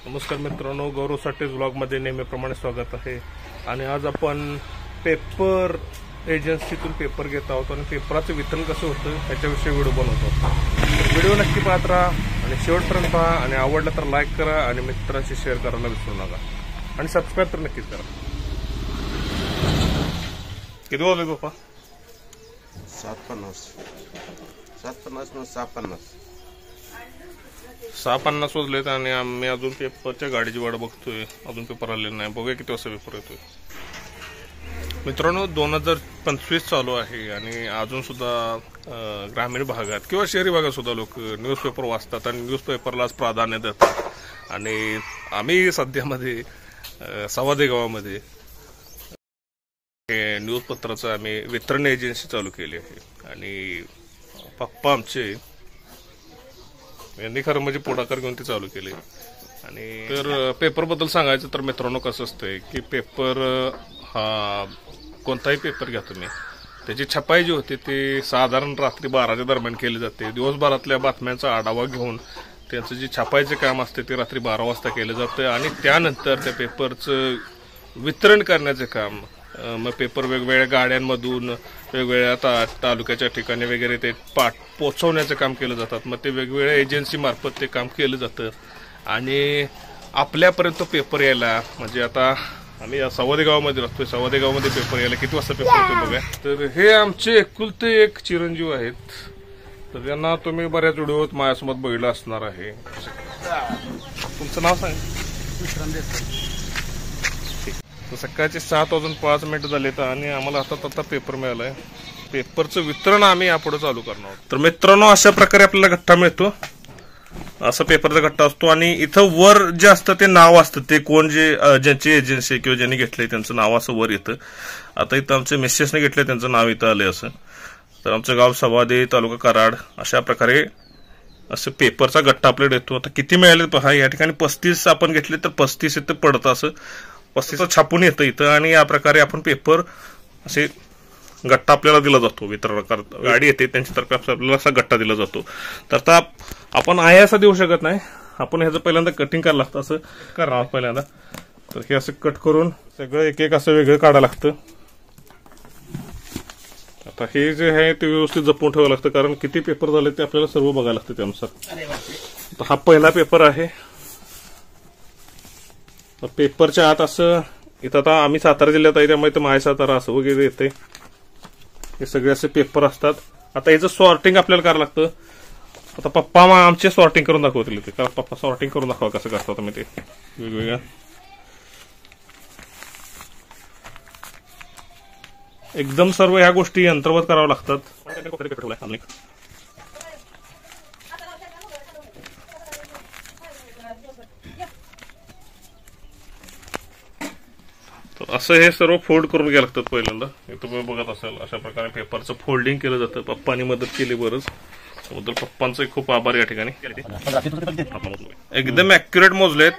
नमस्कार मित्रांनो, गौरव साठे व्लॉगमध्ये नेहमीप्रमाणे स्वागत आहे। आणि आज आपण पेपर एजन्सीतून पेपर घेत आहोत आणि पेपराचं वितरण कसं होतं ह्याच्याविषयी व्हिडिओ बनवतो। व्हिडिओ नक्की पाहत राहा आणि शेवटपर्यंत पहा आणि आवडलं तर लाईक करा आणि मित्रांशी शेअर करायला विसरू नका आणि सबस्क्राईब तर नक्कीच करा। किती वाजले पप्पा? 7:50 6:50 6:50 वाजलेत आणि आम्ही अजून पेपरच्या गाडीची वाट बघतोय। अजून पेपर आलेला नाही, बघूया किती वाजता पेपर येतोय। मित्रांनो, 2025 चालू आहे आणि अजून सुद्धा ग्रामीण भागात किंवा शहरी भागात सुद्धा लोक न्यूजपेपर वाचतात आणि न्यूजपेपरलाच प्राधान्य देतात। आणि आम्ही सध्यामध्ये सवादे गावामध्ये न्यूजपत्राचं आम्ही वितरण एजन्सी चालू केली आहे आणि पप्पा आमचे यांनी खरं म्हणजे पुढाकार घेऊन ते चालू केले। आणि तर पेपर बद्दल सांगायचं तर मित्रांनो कसं असतंय की पेपर हा कोणताही पेपर घ्या तुम्ही, त्याची छपाई जी होती ती साधारण रात्री 12च्या दरम्यान केली जाते। दिवसभरातल्या बातम्यांचा आढावा घेऊन त्यांचं जे छापायचं काम असते ते रात्री 12 वाजता केलं जातं आणि त्यानंतर त्या पेपरचं वितरण करण्याचं काम मग पेपर वेगवेगळ्या गाड्यांमधून वेगवेगळ्या तालुक्याच्या ठिकाणी वगैरे ते पोचवण्याचं काम केलं जातात। मग ते वेगवेगळ्या एजन्सी मार्फत ते काम केलं जातं आणि आपल्यापर्यंत पेपर यायला म्हणजे आता आम्ही या सवादे गावामध्ये राहतोय। सवादे गावामध्ये पेपर यायला किती वाजता पेपर येतो बघा। तर हे आमचे एकुलते एक चिरंजीव आहेत, तर त्यांना तुम्ही बऱ्याच व्हिडिओत माझ्यासोबत बघितलं असणार आहे। तुमचं नाव सांग? विश्राम देसाई। सकाळचे 7:05 झालेत आणि आम्हाला आता पेपर मिळालाय। पेपरचं वितरण आम्ही यापुढे चालू करणार आहोत। तर मित्रांनो, अशा प्रकारे आपल्याला गठ्ठा मिळतो, असा पेपरचा गठ्ठा असतो आणि इथं वर जे असतं ते नाव असतं, ते कोण ज्यांची एजन्सी किंवा ज्यांनी घेतलंय त्यांचं नाव असं वर येतं। आता इथं आमच्या मिसेसने घेतलंय त्यांचं नाव इथं आलंय असं। तर आमचं गाव सवादे, तालुका कराड, अशा प्रकारे असं पेपरचा गठ्ठा आपल्याला येतो। आता किती मिळाले पहा, या ठिकाणी 35 आपण घेतले तर 35 इथं पडतं, असं 35 छापून येतं इथं आणि या प्रकारे आपण पेपर असे गठ्ठा आपल्याला दिला जातो। वितरण गाडी येते त्यांच्यातर्फे आपल्याला असा गठ्ठा दिला जातो। तर आता आपण आहे असं देऊ शकत नाही, आपण ह्याचं पहिल्यांदा कटिंग करायला लागतं, असं करणार पहिल्यांदा। तर हे असं कट करून सगळं एक एक असं वेगळं काढायला लागतं। आता हे जे आहे ते व्यवस्थित जपून ठेवावं लागतं, कारण किती पेपर झाले ते आपल्याला सर्व बघायला लागतं त्यानुसार। आता हा पहिला पेपर आहे। पेपरच्या आत असं इथं आता आम्ही सातारा जिल्ह्यात आहे त्यामुळे माय सातारा असं वगैरे येते, हे सगळे असे पेपर असतात। आता याचं सॉर्टिंग आपल्याला करावं लागतं। आता पप्पा आमचे सॉर्टिंग करून दाखवतील ते, कारण पप्पा सॉर्टिंग करून दाखवा कसं करतात मी ते वेगवेगळ्या एकदम सर्व ह्या गोष्टी यंत्रवत कराव्या लागतात। असं हे सर्व फोल्ड करून घ्यायला लागतात पहिल्यांदा। हे तुम्ही बघत असाल अशा प्रकारे पेपरचं फोल्डिंग केलं जातं। पप्पांनी मदत केली बरंच, त्याबद्दल पप्पांचे खूप आभार या ठिकाणी। एकदम ऍक्युरेट मोजलेत,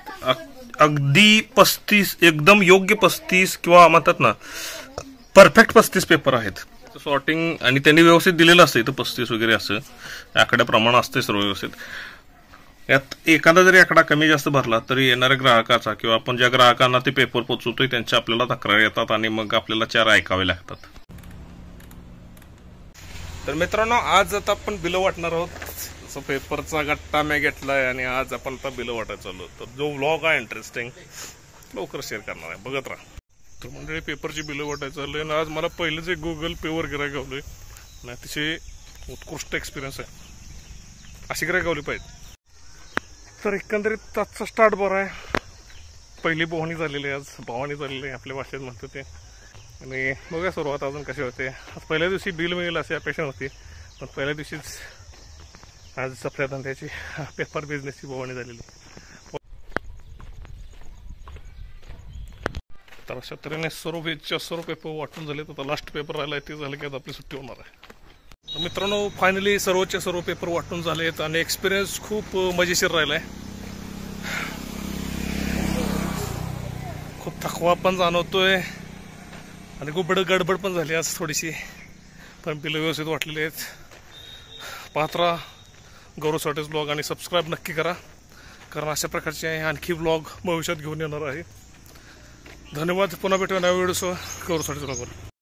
अगदी 35 एकदम योग्य 35 किंवा म्हणतात ना परफेक्ट 35 पेपर आहेत। सॉर्टिंग आणि त्यांनी व्यवस्थित दिलेलं असतं इथं 35 वगैरे असं आकड्याप्रमाणे असते सर्व व्यवस्थित। यात एखादा जरी आकडा कमी जास्त भरला तरी येणाऱ्या ग्राहकाचा किंवा आपण ज्या ग्राहकांना ते पेपर पोचवतोय त्यांच्या आपल्याला तक्रार येतात आणि मग आपल्याला 4 ऐकावे लागतात। तर मित्रांनो, आज आता आपण बिलं वाटणार आहोत। पेपरचा गठ्ठा मी घेतलाय आणि आज आपण आता बिलं वाटायला चाललो। तर जो व्लॉग आहे इंटरेस्टिंग लवकर शेअर करणार आहे, बघत राहा। तर म्हणजे पेपरची बिलं वाटायचं चाललंय आणि आज मला पहिलेच एक गुगल पेवर गिरायक गावलोय आणि अतिशय उत्कृष्ट एक्सपिरियन्स आहे, अशी गिरायक गावली पाहिजे। तर एकंदरीत आजचा स्टार्ट बरा आहे। पहिली भवानी झालेली आहे, आज भवानी झालेली आहे आपल्या भाषेत म्हणतो ते। आणि बघा सुरुवात अजून कशी होते। आज पहिल्या दिवशी बिल मिळेल अशी अपेक्षा होती, पण पहिल्या दिवशीच आज आपल्या धंद्याची पेपर बिझनेसची भवानी झालेली। तर अशा तऱ्हेने सर्व पेजच्या सर्व पेपर वाटून झाले। आता लास्ट पेपर राहिला आहे, ते झालं की आता आपली सुट्टी होणार आहे। तर मित्रांनो, फायनली सर्वचे सर्व पेपर वाटून झालेत आणि एक्सपिरियन्स खूप मजेशीर राहिलाय। खूप थकवा पण जाणवतोय आणि खूप गडबड पण झाली आज थोडीशी, पण बिलं व्यवस्थित वाटलेली आहेत। पाहत राहा गौरव साठे ब्लॉग आणि सबस्क्राईब नक्की करा। कारण अशा प्रकारचे आणखी ब्लॉग भविष्यात घेऊन येणार आहे. धन्यवाद. पुन्हा भेटूया नव्या व्हिडिओसह. कवरसाठी तुला